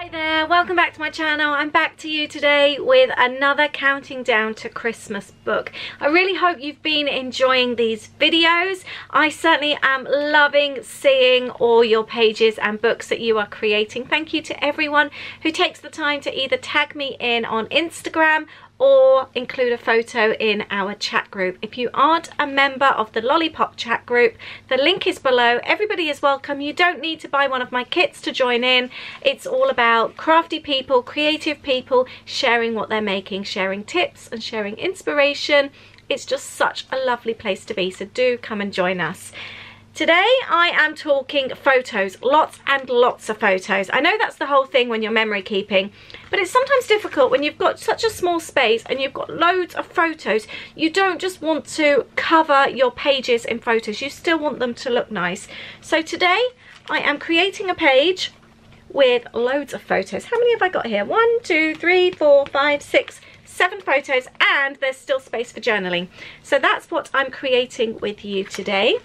Hi there, welcome back to my channel. I'm back to you today with another counting down to Christmas book. I really hope you've been enjoying these videos. I certainly am loving seeing all your pages and books that you are creating. Thank you to everyone who takes the time to either tag me in on Instagram or include a photo in our chat group. If you aren't a member of the Lollipop chat group, the link is below. Everybody is welcome. You don't need to buy one of my kits to join in. It's all about crafty people, creative people, sharing what they're making, sharing tips and sharing inspiration. It's just such a lovely place to be, so do come and join us. Today I am talking photos, lots and lots of photos. I know that's the whole thing when you're memory keeping, but it's sometimes difficult when you've got such a small space and you've got loads of photos. You don't just want to cover your pages in photos, you still want them to look nice. So today I am creating a page with loads of photos. How many have I got here? 1, 2, 3, 4, 5, 6, 7 photos, and there's still space for journaling. So that's what I'm creating with you today.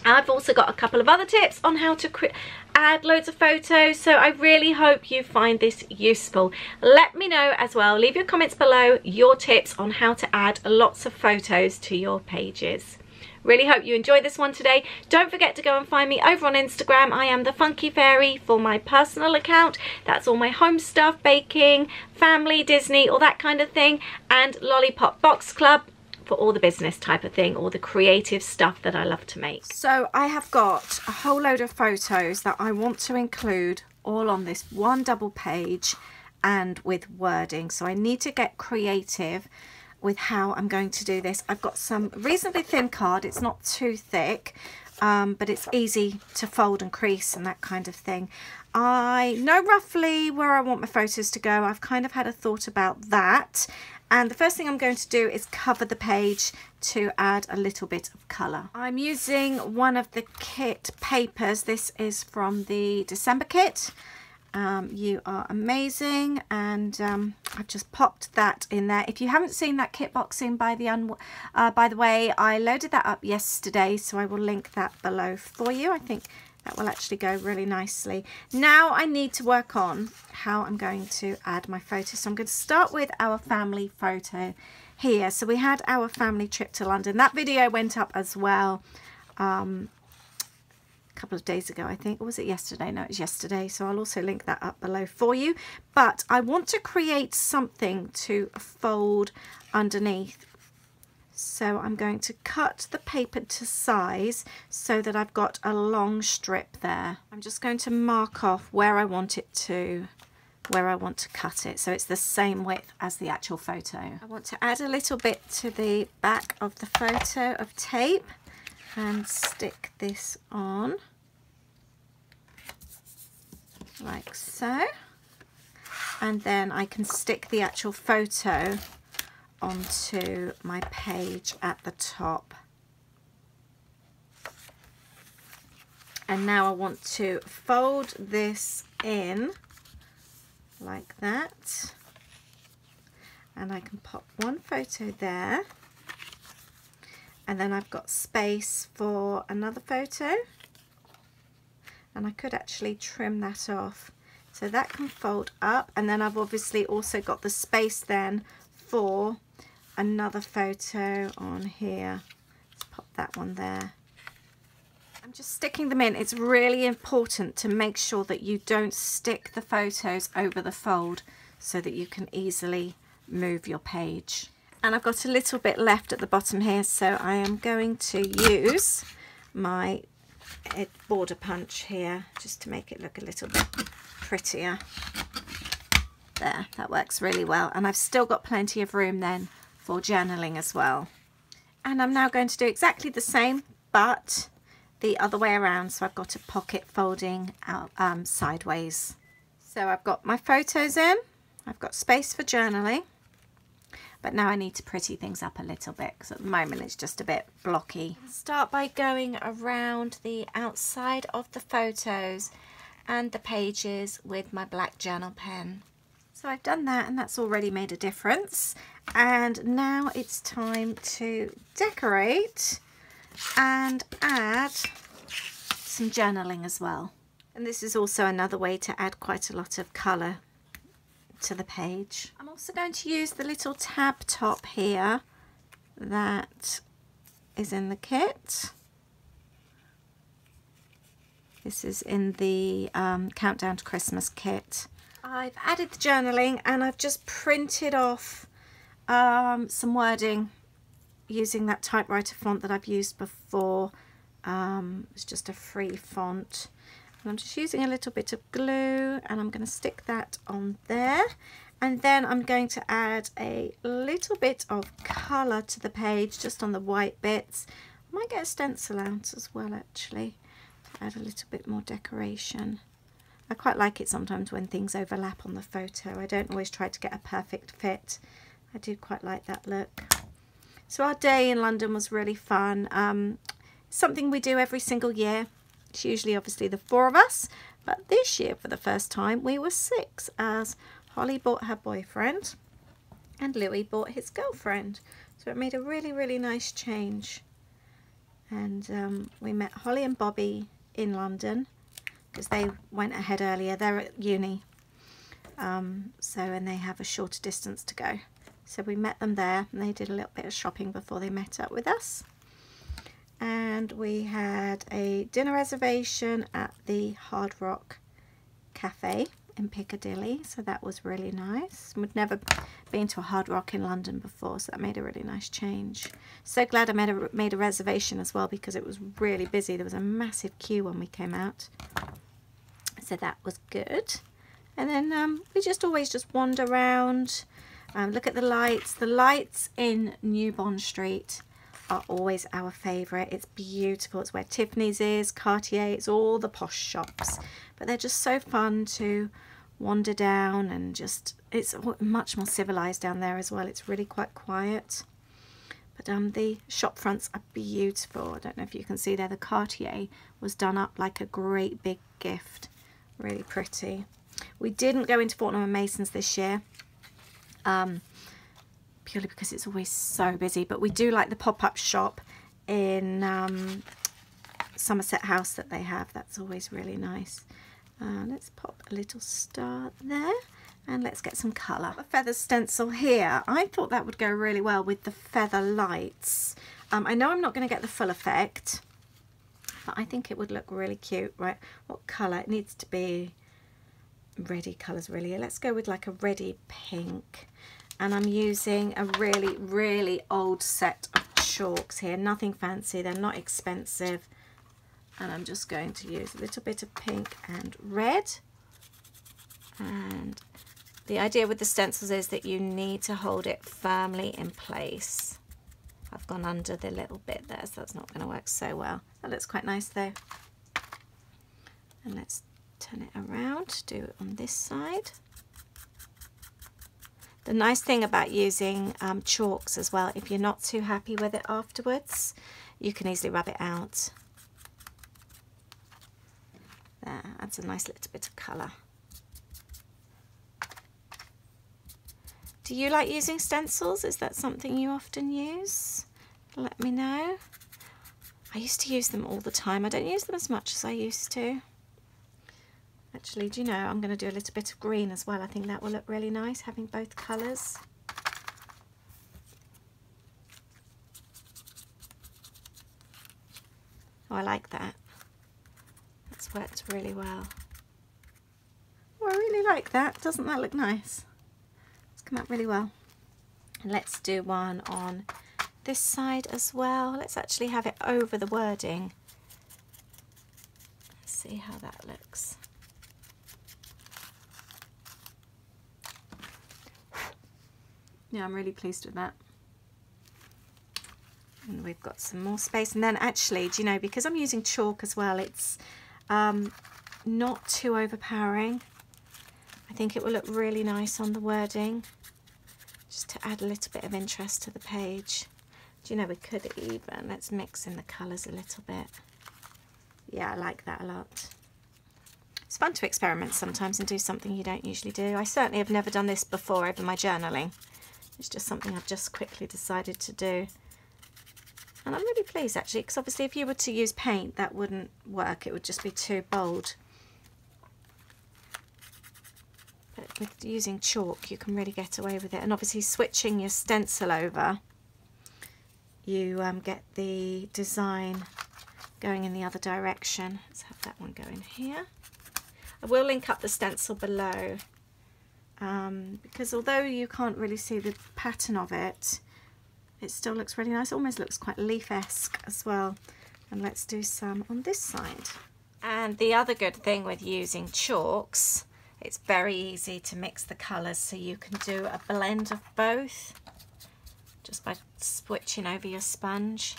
I've also got a couple of other tips on how to add loads of photos, so I really hope you find this useful. Let me know as well, leave your comments below, your tips on how to add lots of photos to your pages. Really hope you enjoy this one today. Don't forget to go and find me over on Instagram. I am the Funky Fairy for my personal account. That's all my home stuff, baking, family, Disney, all that kind of thing, and Lollipop Box Club for all the business type of thing, all the creative stuff that I love to make. So I have got a whole load of photos that I want to include all on this one double page and with wording. So I need to get creative with how I'm going to do this. I've got some reasonably thin card. It's not too thick, but it's easy to fold and crease and that kind of thing. I know roughly where I want my photos to go. I've kind of had a thought about that. And the first thing I'm going to do is cover the page to add a little bit of colour. I'm using one of the kit papers. This is from the December kit. You are amazing, and I've just popped that in there. If you haven't seen that kit boxing, by the way, I loaded that up yesterday, so I will link that below for you. I think that will actually go really nicely. Now I need to work on how I'm going to add my photos. So I'm going to start with our family photo here. So we had our family trip to London. That video went up as well a couple of days ago, I think. Or was it yesterday? No, it was yesterday. So I'll also link that up below for you. But I want to create something to fold underneath. So I'm going to cut the paper to size so that I've got a long strip there. I'm just going to mark off where I want it to, where I want to cut it, so it's the same width as the actual photo. I want to add a little bit to the back of the photo of tape and stick this on like so, and then I can stick the actual photo onto my page at the top. And now I want to fold this in like that, and I can pop one photo there, and then I've got space for another photo, and I could actually trim that off so that can fold up, and then I've obviously also got the space then for another photo on here. Let's pop that one there. I'm just sticking them in. It's really important to make sure that you don't stick the photos over the fold so that you can easily move your page. And I've got a little bit left at the bottom here, so I am going to use my border punch here just to make it look a little bit prettier. There, that works really well, and I've still got plenty of room then for journaling as well. And I'm now going to do exactly the same but the other way around, so I've got a pocket folding out sideways. So I've got my photos in, I've got space for journaling, but now I need to pretty things up a little bit because at the moment it's just a bit blocky. Start by going around the outside of the photos and the pages with my black journal pen. So I've done that, and that's already made a difference. And now it's time to decorate and add some journaling as well. And this is also another way to add quite a lot of colour to the page. I'm also going to use the little tab top here that is in the kit. This is in the Countdown to Christmas kit. I've added the journaling and I've just printed off some wording using that typewriter font that I've used before. It's just a free font. And I'm just using a little bit of glue and I'm going to stick that on there. And then I'm going to add a little bit of colour to the page just on the white bits. I might get a stencil out as well actually to add a little bit more decoration. I quite like it sometimes when things overlap on the photo. I don't always try to get a perfect fit. I do quite like that look. So our day in London was really fun. Something we do every single year. It's usually obviously the 4 of us, but this year for the first time we were 6 as Holly bought her boyfriend and Louis bought his girlfriend. So it made a really nice change. And we met Holly and Bobby in London because they went ahead earlier. They're at uni, and they have a shorter distance to go. So we met them there and they did a little bit of shopping before they met up with us. And we had a dinner reservation at the Hard Rock Cafe in Piccadilly, so that was really nice. We'd never been to a Hard Rock in London before, so that made a really nice change. So glad I made a reservation as well because it was really busy. There was a massive queue when we came out, so that was good. And then we just always just wander around, look at the lights. The lights in New Bond Street are always our favourite. It's beautiful. It's where Tiffany's is, Cartier, it's all the posh shops, but they're just so fun to wander down, and just it's much more civilized down there as well. It's really quite quiet, but the shop fronts are beautiful. I don't know if you can see there, the Cartier was done up like a great big gift. Really pretty. We didn't go into Fortnum & Mason's this year, purely because it's always so busy, but we do like the pop-up shop in Somerset House that they have. That's always really nice. Let's pop a little star there and let's get some colour. A feather stencil here. I thought that would go really well with the feather lights. I know I'm not going to get the full effect, but I think it would look really cute. Right, what colour? It needs to be reddy colours really. Let's go with like a reddy pink. And I'm using a really old set of chalks here. Nothing fancy, they're not expensive. And I'm just going to use a little bit of pink and red. And the idea with the stencils is that you need to hold it firmly in place. I've gone under the little bit there, so that's not going to work so well. That looks quite nice though. And let's turn it around, do it on this side. The nice thing about using chalks as well, if you're not too happy with it afterwards, you can easily rub it out. There, adds a nice little bit of colour. Do you like using stencils? Is that something you often use? Let me know. I used to use them all the time. I don't use them as much as I used to. Actually, do you know, I'm going to do a little bit of green as well. I think that will look really nice, having both colours. Oh, I like that. That's worked really well. Oh, I really like that. Doesn't that look nice? It's come out really well. And let's do one on this side as well. Let's actually have it over the wording. Let's see how that looks. Yeah, I'm really pleased with that. And we've got some more space. And then actually, do you know, because I'm using chalk as well, it's not too overpowering. I think it will look really nice on the wording, just to add a little bit of interest to the page. Do you know, we could even, let's mix in the colours a little bit. Yeah, I like that a lot. It's fun to experiment sometimes and do something you don't usually do. I certainly have never done this before over my journaling. It's just something I've just quickly decided to do. And I'm really pleased actually, because obviously if you were to use paint that wouldn't work, it would just be too bold. with using chalk you can really get away with it, and obviously switching your stencil over, you get the design going in the other direction. Let's have that one going here. I will link up the stencil below, because although you can't really see the pattern of it, it still looks really nice. It almost looks quite leaf-esque as well. And let's do some on this side. And the other good thing with using chalks, it's very easy to mix the colours, so you can do a blend of both just by switching over your sponge.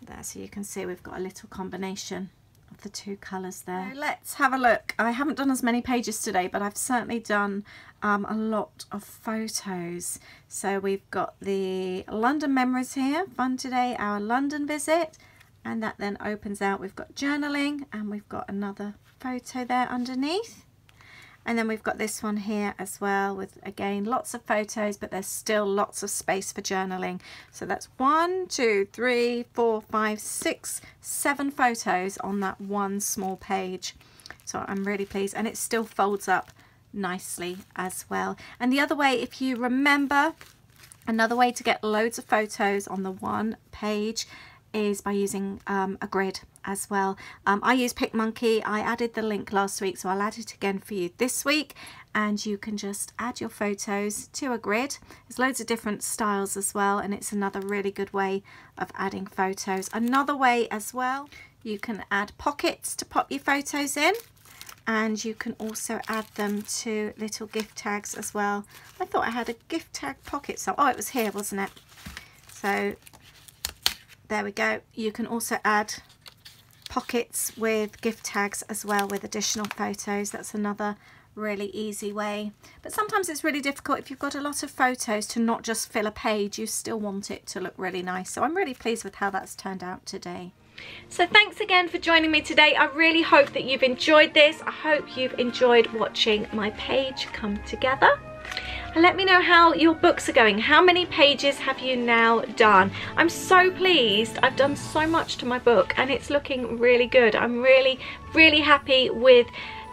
There, so you can see we've got a little combination of the two colours there. So let's have a look. I haven't done as many pages today, but I've certainly done a lot of photos. So we've got the London memories here, fun today, our London visit, and that then opens out. We've got journaling, and we've got another photo there underneath. And then we've got this one here as well with, again, lots of photos, but there's still lots of space for journaling. So that's 1, 2, 3, 4, 5, 6, 7 photos on that one small page. So I'm really pleased, and it still folds up nicely as well. And the other way, if you remember, another way to get loads of photos on the one page is by using a grid as well. I use Pic Monkey. I added the link last week, so I'll add it again for you this week, and you can just add your photos to a grid. There's loads of different styles as well, and it's another really good way of adding photos. Another way as well, you can add pockets to pop your photos in, and you can also add them to little gift tags as well. I thought I had a gift tag pocket, so oh, it was here, wasn't it? So there we go. You can also add pockets with gift tags as well with additional photos. That's another really easy way. But sometimes it's really difficult if you've got a lot of photos to not just fill a page. You still want it to look really nice. So I'm really pleased with how that's turned out today. So thanks again for joining me today. I really hope that you've enjoyed this. I hope you've enjoyed watching my page come together. And let me know how your books are going. How many pages have you now done? I'm so pleased. I've done so much to my book and it's looking really good. I'm really, really happy with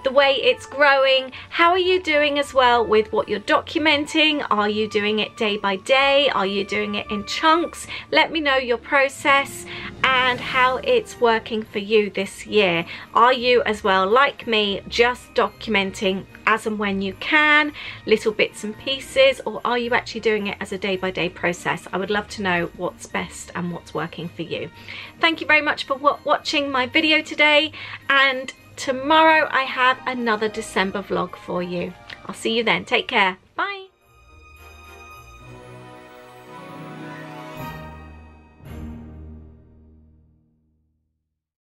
the way it's growing. How are you doing as well with what you're documenting? Are you doing it day by day? Are you doing it in chunks? Let me know your process and how it's working for you this year. Are you as well, like me, just documenting as and when you can, little bits and pieces, or are you actually doing it as a day-by-day process? I would love to know what's best and what's working for you. Thank you very much for watching my video today, and tomorrow I have another December vlog for you. I'll see you then. Take care. Bye.